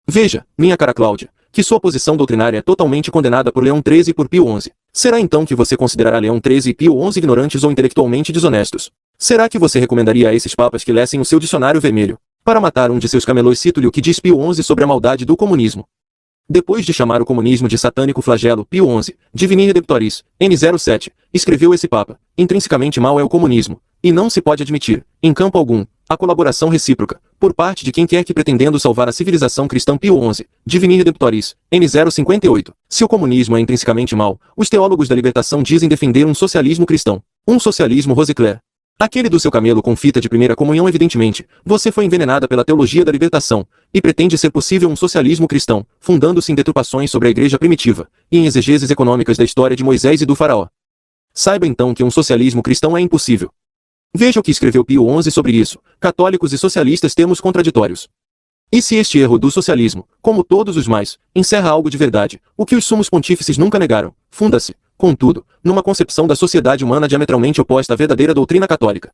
Veja, minha cara Cláudia, que sua posição doutrinária é totalmente condenada por Leão XIII e por Pio XI. Será então que você considerará Leão XIII e Pio XI ignorantes ou intelectualmente desonestos? Será que você recomendaria a esses papas que lessem o seu dicionário vermelho? Para matar um de seus camelôs, cito-lhe o que diz Pio XI sobre a maldade do comunismo. Depois de chamar o comunismo de satânico flagelo, Pio XI, Divini Redemptoris, N07, escreveu esse papa: intrinsecamente mal é o comunismo, e não se pode admitir, em campo algum, a colaboração recíproca, por parte de quem quer que pretendendo salvar a civilização cristã. Pio XI, Divini Redemptoris, N058. Se o comunismo é intrinsecamente mal, os teólogos da libertação dizem defender um socialismo cristão, um socialismo Rosicler. Aquele do seu camelo com fita de primeira comunhão. Evidentemente, você foi envenenada pela teologia da libertação, e pretende ser possível um socialismo cristão, fundando-se em deturpações sobre a igreja primitiva, e em exegeses econômicas da história de Moisés e do faraó. Saiba então que um socialismo cristão é impossível. Veja o que escreveu Pio XI sobre isso: católicos e socialistas termos contraditórios. E se este erro do socialismo, como todos os mais, encerra algo de verdade, o que os sumos pontífices nunca negaram, funda-se, contudo, numa concepção da sociedade humana diametralmente oposta à verdadeira doutrina católica.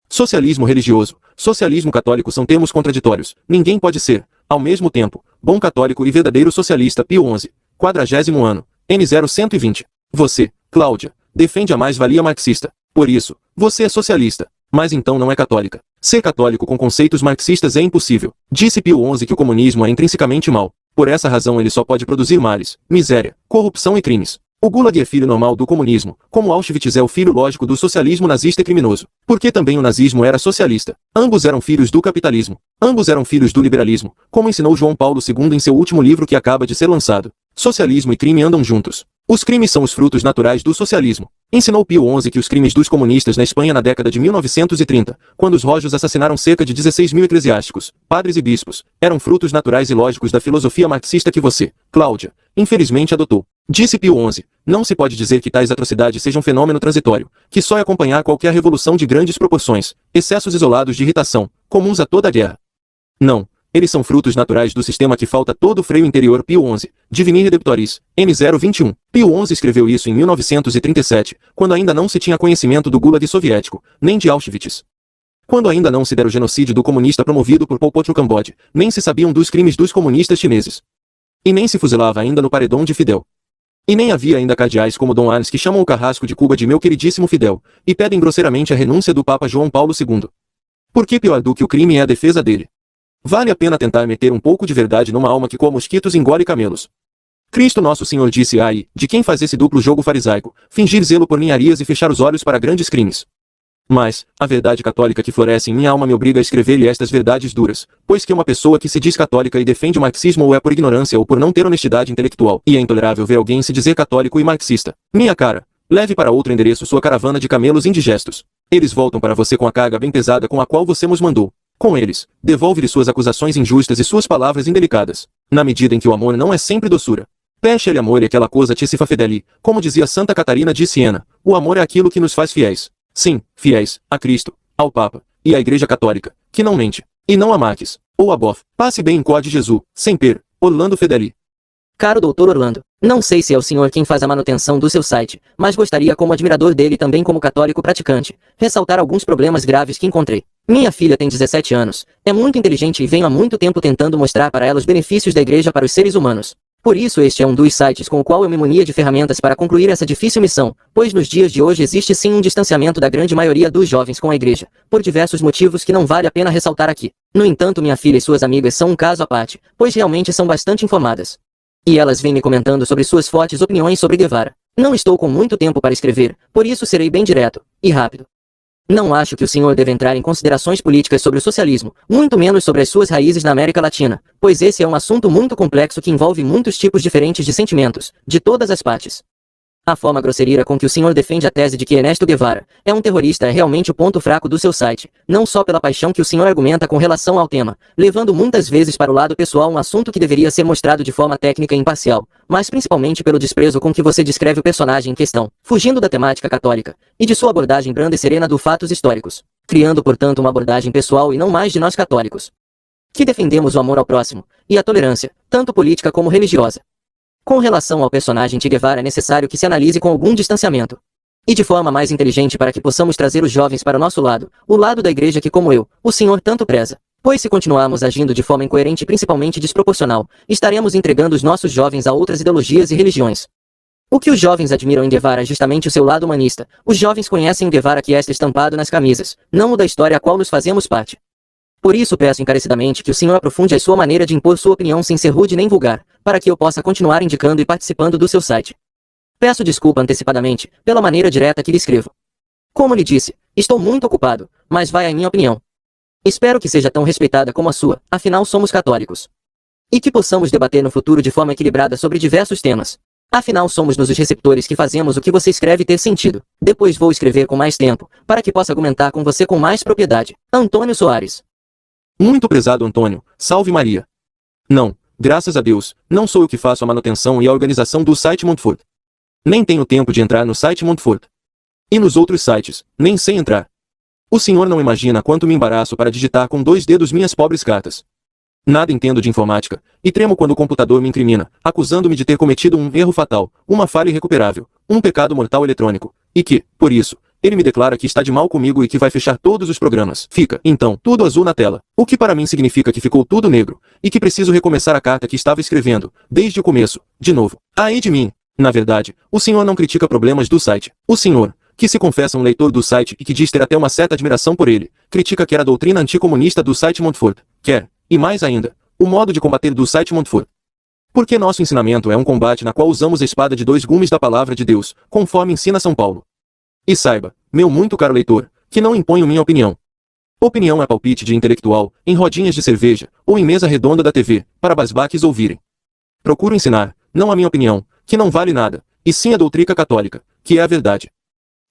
Socialismo religioso, socialismo católico são termos contraditórios. Ninguém pode ser, ao mesmo tempo, bom católico e verdadeiro socialista. Pio XI, 40º ano, N0120. Você, Cláudia, defende a mais-valia marxista. Por isso, você é socialista, mas então não é católica. Ser católico com conceitos marxistas é impossível. Disse Pio XI que o comunismo é intrinsecamente mau. Por essa razão ele só pode produzir males, miséria, corrupção e crimes. O Gulag é filho normal do comunismo, como Auschwitz é o filho lógico do socialismo nazista e criminoso. Porque também o nazismo era socialista. Ambos eram filhos do capitalismo. Ambos eram filhos do liberalismo, como ensinou João Paulo II em seu último livro que acaba de ser lançado. Socialismo e crime andam juntos. Os crimes são os frutos naturais do socialismo. Ensinou Pio XI que os crimes dos comunistas na Espanha na década de 1930, quando os rojos assassinaram cerca de 16 mil eclesiásticos, padres e bispos, eram frutos naturais e lógicos da filosofia marxista que você, Cláudia, infelizmente adotou. Disse Pio XI, não se pode dizer que tais atrocidades sejam um fenômeno transitório, que só é acompanhar qualquer revolução de grandes proporções, excessos isolados de irritação, comuns a toda a guerra. Não. Eles são frutos naturais do sistema que falta todo o freio interior. Pio XI, Divini Redemptoris, N021. Pio XI escreveu isso em 1937, quando ainda não se tinha conhecimento do Gulag soviético, nem de Auschwitz. Quando ainda não se dera o genocídio do comunista promovido por Pol Pot no Camboja, nem se sabiam dos crimes dos comunistas chineses. E nem se fuzilava ainda no paredão de Fidel. E nem havia ainda cardeais como Dom Arnes que chamam o carrasco de Cuba de meu queridíssimo Fidel, e pedem grosseiramente a renúncia do Papa João Paulo II. Porque pior do que o crime é a defesa dele. Vale a pena tentar meter um pouco de verdade numa alma que com mosquitos engole camelos. Cristo Nosso Senhor disse: ai, de quem faz esse duplo jogo farisaico, fingir zelo por ninharias e fechar os olhos para grandes crimes. Mas, a verdade católica que floresce em minha alma me obriga a escrever-lhe estas verdades duras, pois que uma pessoa que se diz católica e defende o marxismo ou é por ignorância ou por não ter honestidade intelectual, e é intolerável ver alguém se dizer católico e marxista. Minha cara, leve para outro endereço sua caravana de camelos indigestos. Eles voltam para você com a carga bem pesada com a qual você os mandou. Com eles, devolve-lhe suas acusações injustas e suas palavras indelicadas, na medida em que o amor não é sempre doçura. Pesce-lhe amor e aquela coisa te se fa fedeli, como dizia Santa Catarina de Siena, o amor é aquilo que nos faz fiéis. Sim, fiéis, a Cristo, ao Papa, e à Igreja Católica, que não mente, e não a Marques, ou a Boff. Passe bem em Code Jesus, Semper, Orlando Fedeli. Caro Dr. Orlando, não sei se é o senhor quem faz a manutenção do seu site, mas gostaria como admirador dele e também como católico praticante, ressaltar alguns problemas graves que encontrei. Minha filha tem 17 anos, é muito inteligente e venho há muito tempo tentando mostrar para ela os benefícios da igreja para os seres humanos. Por isso este é um dos sites com o qual eu me munia de ferramentas para concluir essa difícil missão, pois nos dias de hoje existe sim um distanciamento da grande maioria dos jovens com a igreja, por diversos motivos que não vale a pena ressaltar aqui. No entanto, minha filha e suas amigas são um caso à parte, pois realmente são bastante informadas. E elas vêm me comentando sobre suas fortes opiniões sobre Guevara. Não estou com muito tempo para escrever, por isso serei bem direto e rápido. Não acho que o senhor deve entrar em considerações políticas sobre o socialismo, muito menos sobre as suas raízes na América Latina, pois esse é um assunto muito complexo que envolve muitos tipos diferentes de sentimentos, de todas as partes. A forma grosseira com que o senhor defende a tese de que Ernesto Guevara é um terrorista é realmente o ponto fraco do seu site, não só pela paixão que o senhor argumenta com relação ao tema, levando muitas vezes para o lado pessoal um assunto que deveria ser mostrado de forma técnica e imparcial, mas principalmente pelo desprezo com que você descreve o personagem em questão, fugindo da temática católica, e de sua abordagem branda e serena dos fatos históricos, criando portanto uma abordagem pessoal e não mais de nós católicos, que defendemos o amor ao próximo, e a tolerância, tanto política como religiosa. Com relação ao personagem Che Guevara é necessário que se analise com algum distanciamento. E de forma mais inteligente para que possamos trazer os jovens para o nosso lado, o lado da igreja que como eu, o senhor tanto preza. Pois se continuarmos agindo de forma incoerente e principalmente desproporcional, estaremos entregando os nossos jovens a outras ideologias e religiões. O que os jovens admiram em Guevara é justamente o seu lado humanista. Os jovens conhecem o Guevara que está estampado nas camisas, não o da história a qual nos fazemos parte. Por isso peço encarecidamente que o senhor aprofunde a sua maneira de impor sua opinião sem ser rude nem vulgar, para que eu possa continuar indicando e participando do seu site. Peço desculpa antecipadamente, pela maneira direta que lhe escrevo. Como lhe disse, estou muito ocupado, mas vai a minha opinião. Espero que seja tão respeitada como a sua, afinal somos católicos. E que possamos debater no futuro de forma equilibrada sobre diversos temas. Afinal somos nós os receptores que fazemos o que você escreve ter sentido. Depois vou escrever com mais tempo, para que possa argumentar com você com mais propriedade. Antônio Soares. Muito prezado Antônio, salve Maria. Não, graças a Deus, não sou eu que faço a manutenção e a organização do site Montfort. Nem tenho tempo de entrar no site Montfort. E nos outros sites, nem sei entrar. O senhor não imagina quanto me embaraço para digitar com 2 dedos minhas pobres cartas. Nada entendo de informática, e tremo quando o computador me incrimina, acusando-me de ter cometido um erro fatal, uma falha irrecuperável, um pecado mortal eletrônico, e que, por isso, ele me declara que está de mal comigo e que vai fechar todos os programas. Fica, então, tudo azul na tela, o que para mim significa que ficou tudo negro, e que preciso recomeçar a carta que estava escrevendo, desde o começo, de novo. Ai de mim! Na verdade, o senhor não critica problemas do site. O senhor, que se confessa um leitor do site e que diz ter até uma certa admiração por ele, critica que era a doutrina anticomunista do site Montfort, quer, e mais ainda, o modo de combater do site Montfort. Porque nosso ensinamento é um combate na qual usamos a espada de 2 gumes da palavra de Deus, conforme ensina São Paulo. E saiba, meu muito caro leitor, que não imponho minha opinião. Opinião é palpite de intelectual, em rodinhas de cerveja, ou em mesa redonda da TV, para basbaques ouvirem. Procuro ensinar, não a minha opinião, que não vale nada, e sim a doutrina católica, que é a verdade.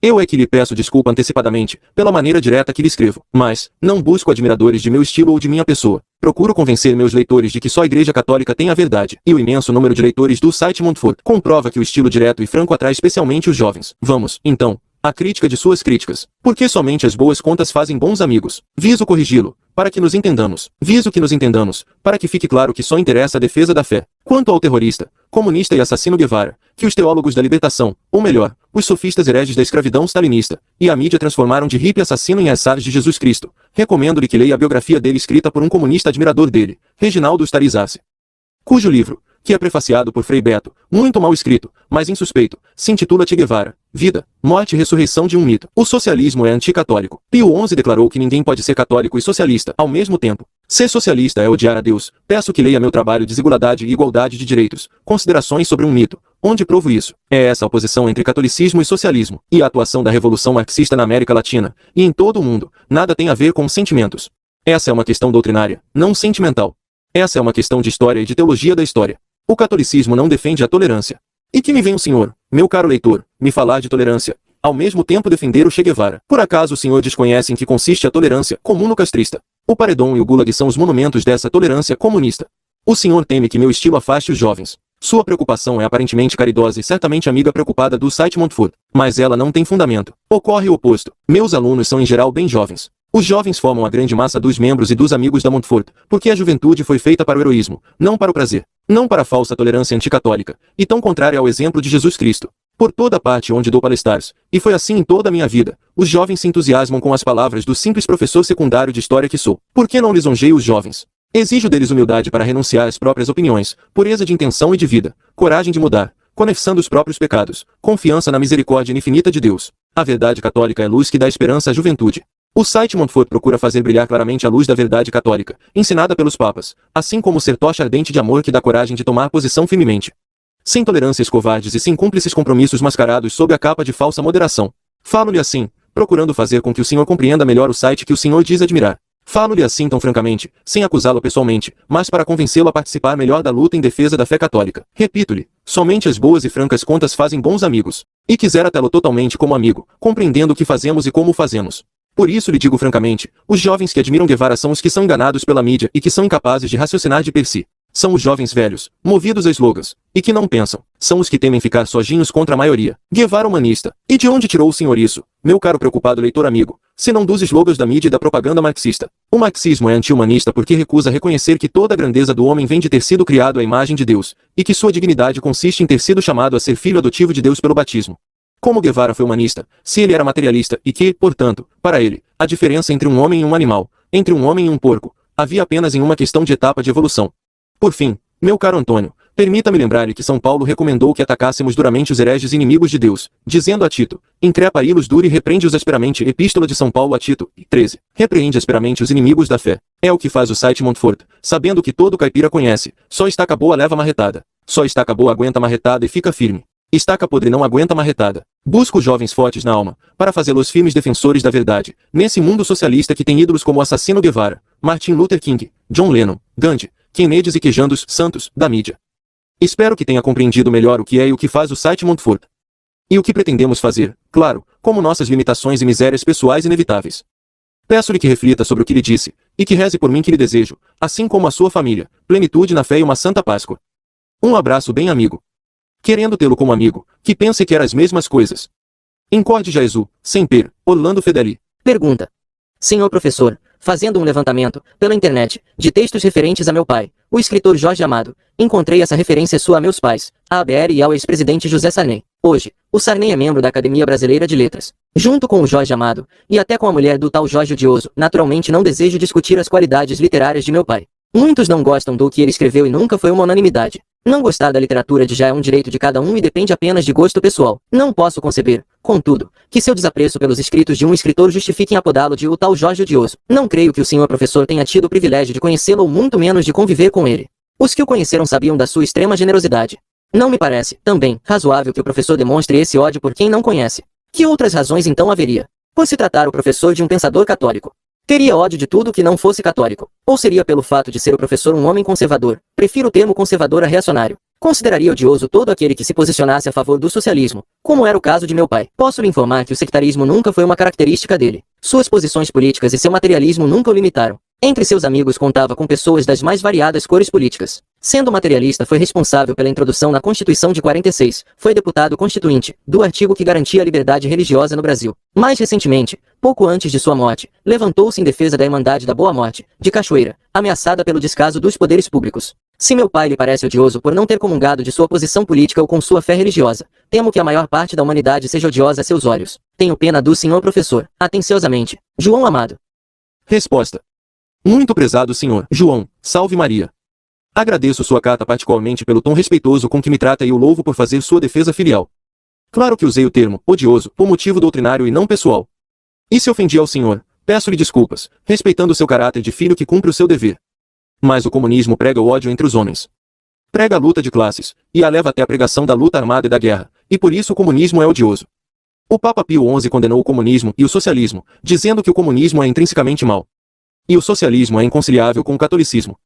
Eu é que lhe peço desculpa antecipadamente, pela maneira direta que lhe escrevo, mas, não busco admiradores de meu estilo ou de minha pessoa. Procuro convencer meus leitores de que só a Igreja Católica tem a verdade, e o imenso número de leitores do site Montfort comprova que o estilo direto e franco atrai especialmente os jovens. Vamos, então, à crítica de suas críticas. Porque somente as boas contas fazem bons amigos. Viso corrigi-lo, para que nos entendamos. Viso que nos entendamos, para que fique claro que só interessa a defesa da fé. Quanto ao terrorista, comunista e assassino Guevara, que os teólogos da libertação, ou melhor, os sofistas hereges da escravidão stalinista, e a mídia transformaram de hippie assassino em assares de Jesus Cristo, recomendo-lhe que leia a biografia dele escrita por um comunista admirador dele, Reginaldo Starizassi, cujo livro, que é prefaciado por Frei Beto, muito mal escrito, mas insuspeito, se intitula Che Guevara, Vida, Morte e Ressurreição de um Mito. O socialismo é anticatólico. Pio XI declarou que ninguém pode ser católico e socialista ao mesmo tempo. Ser socialista é odiar a Deus. Peço que leia meu trabalho Desigualdade e Igualdade de Direitos, Considerações sobre um Mito, onde provo isso. É essa a oposição entre catolicismo e socialismo, e a atuação da Revolução Marxista na América Latina, e em todo o mundo, nada tem a ver com sentimentos. Essa é uma questão doutrinária, não sentimental. Essa é uma questão de história e de teologia da história. O catolicismo não defende a tolerância. E que me vem o senhor, meu caro leitor, me falar de tolerância, ao mesmo tempo defender o Che Guevara. Por acaso o senhor desconhece em que consiste a tolerância comuno-castrista? O paredão e o gulag são os monumentos dessa tolerância comunista. O senhor teme que meu estilo afaste os jovens. Sua preocupação é aparentemente caridosa e certamente amiga preocupada do site Montfort, mas ela não tem fundamento. Ocorre o oposto. Meus alunos são em geral bem jovens. Os jovens formam a grande massa dos membros e dos amigos da Montfort, porque a juventude foi feita para o heroísmo, não para o prazer, não para a falsa tolerância anticatólica, e tão contrária ao exemplo de Jesus Cristo. Por toda parte onde dou palestras, e foi assim em toda a minha vida, os jovens se entusiasmam com as palavras do simples professor secundário de história que sou. Por que não lisonjeio os jovens? Exijo deles humildade para renunciar às próprias opiniões, pureza de intenção e de vida, coragem de mudar, confessando os próprios pecados, confiança na misericórdia infinita de Deus. A verdade católica é luz que dá esperança à juventude. O site Montfort procura fazer brilhar claramente a luz da verdade católica, ensinada pelos papas, assim como ser tocha ardente de amor que dá coragem de tomar posição firmemente. Sem tolerâncias covardes e sem cúmplices compromissos mascarados sob a capa de falsa moderação. Falo-lhe assim, procurando fazer com que o senhor compreenda melhor o site que o senhor diz admirar. Falo-lhe assim tão francamente, sem acusá-lo pessoalmente, mas para convencê-lo a participar melhor da luta em defesa da fé católica. Repito-lhe, somente as boas e francas contas fazem bons amigos. E quisera tê-lo totalmente como amigo, compreendendo o que fazemos e como o fazemos. Por isso lhe digo francamente, os jovens que admiram Guevara são os que são enganados pela mídia e que são incapazes de raciocinar de per si. São os jovens velhos, movidos a slogans, e que não pensam. São os que temem ficar sozinhos contra a maioria. Guevara humanista. E de onde tirou o senhor isso, meu caro preocupado leitor amigo, se não dos slogans da mídia e da propaganda marxista? O marxismo é anti-humanista porque recusa reconhecer que toda a grandeza do homem vem de ter sido criado à imagem de Deus, e que sua dignidade consiste em ter sido chamado a ser filho adotivo de Deus pelo batismo. Como Guevara foi humanista, se ele era materialista e que, portanto, para ele, a diferença entre um homem e um animal, entre um homem e um porco, Havia apenas em uma questão de etapa de evolução. Por fim, meu caro Antônio, permita-me lembrar-lhe que São Paulo recomendou que atacássemos duramente os hereges inimigos de Deus, dizendo a Tito, increpa-los dure e repreende-os asperamente. Epístola de São Paulo a Tito, 13. Repreende asperamente os inimigos da fé. É o que faz o site Montfort, sabendo que todo caipira conhece, só estaca boa leva marretada. Só estaca boa aguenta marretada e fica firme. Estaca podre não aguenta marretada. Busco jovens fortes na alma, para fazê-los firmes defensores da verdade, nesse mundo socialista que tem ídolos como o assassino Guevara, Martin Luther King, John Lennon, Gandhi, Kennedy e quejandos santos da mídia. Espero que tenha compreendido melhor o que é e o que faz o site Montfort. E o que pretendemos fazer, claro, como nossas limitações e misérias pessoais inevitáveis. Peço-lhe que reflita sobre o que lhe disse, e que reze por mim que lhe desejo, assim como a sua família, plenitude na fé e uma santa Páscoa. Um abraço bem amigo. Querendo tê-lo como amigo, que pense que era as mesmas coisas. Incorde Jesus, Semper, Orlando Fedeli. Pergunta. Senhor professor, fazendo um levantamento, pela internet, de textos referentes a meu pai, o escritor Jorge Amado, encontrei essa referência sua a meus pais, a ABR e ao ex-presidente José Sarney. Hoje, o Sarney é membro da Academia Brasileira de Letras. Junto com o Jorge Amado, e até com a mulher do tal Jorge Odioso, naturalmente não desejo discutir as qualidades literárias de meu pai. Muitos não gostam do que ele escreveu e nunca foi uma unanimidade. Não gostar da literatura de já é um direito de cada um e depende apenas de gosto pessoal. Não posso conceber, contudo, que seu desapreço pelos escritos de um escritor justifiquem apodá-lo de o tal Jorge Odioso. Não creio que o senhor professor tenha tido o privilégio de conhecê-lo ou muito menos de conviver com ele. Os que o conheceram sabiam da sua extrema generosidade. Não me parece, também, razoável que o professor demonstre esse ódio por quem não conhece. Que outras razões então haveria? Por se tratar o professor de um pensador católico. Teria ódio de tudo que não fosse católico. Ou seria pelo fato de ser o professor um homem conservador? Prefiro o termo conservador a reacionário. Consideraria odioso todo aquele que se posicionasse a favor do socialismo, como era o caso de meu pai. Posso lhe informar que o sectarismo nunca foi uma característica dele. Suas posições políticas e seu materialismo nunca o limitaram. Entre seus amigos contava com pessoas das mais variadas cores políticas. Sendo materialista, foi responsável pela introdução na Constituição de 46, foi deputado constituinte, do artigo que garantia a liberdade religiosa no Brasil. Mais recentemente, pouco antes de sua morte, levantou-se em defesa da Irmandade da Boa Morte, de Cachoeira, ameaçada pelo descaso dos poderes públicos. Se meu pai lhe parece odioso por não ter comungado de sua posição política ou com sua fé religiosa, temo que a maior parte da humanidade seja odiosa a seus olhos. Tenho pena do senhor professor. Atenciosamente, João Amado. Resposta. Muito prezado senhor João, salve Maria. Agradeço sua carta particularmente pelo tom respeitoso com que me trata e o louvo por fazer sua defesa filial. Claro que usei o termo odioso por motivo doutrinário e não pessoal. E se ofendi ao senhor, peço-lhe desculpas, respeitando seu caráter de filho que cumpre o seu dever. Mas o comunismo prega o ódio entre os homens. Prega a luta de classes, e a leva até a pregação da luta armada e da guerra, e por isso o comunismo é odioso. O Papa Pio XI condenou o comunismo e o socialismo, dizendo que o comunismo é intrinsecamente mau. E o socialismo é inconciliável com o catolicismo.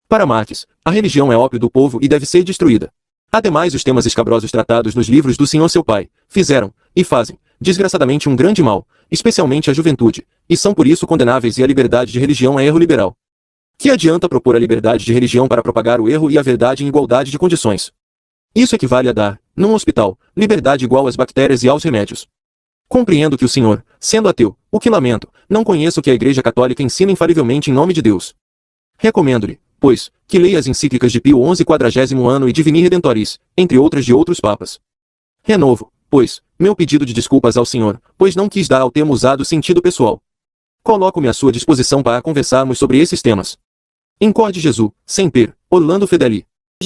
Para Marx, a religião é ópio do povo e deve ser destruída. Ademais, os temas escabrosos tratados nos livros do senhor seu pai, fizeram, e fazem, desgraçadamente um grande mal, especialmente à juventude, e são por isso condenáveis e a liberdade de religião é erro liberal. Que adianta propor a liberdade de religião para propagar o erro e a verdade em igualdade de condições? Isso equivale a dar, num hospital, liberdade igual às bactérias e aos remédios. Compreendo que o senhor, sendo ateu, o que lamento, não conheça o que a Igreja Católica ensina infalivelmente em nome de Deus. Recomendo-lhe, pois, que leia as encíclicas de Pio XI 40º ano e Divini Redentoris, entre outras de outros papas. Renovo, pois, meu pedido de desculpas ao senhor, pois não quis dar ao termo usado sentido pessoal. Coloco-me à sua disposição para conversarmos sobre esses temas. Incorde Jesus, Semper, Orlando Fedeli.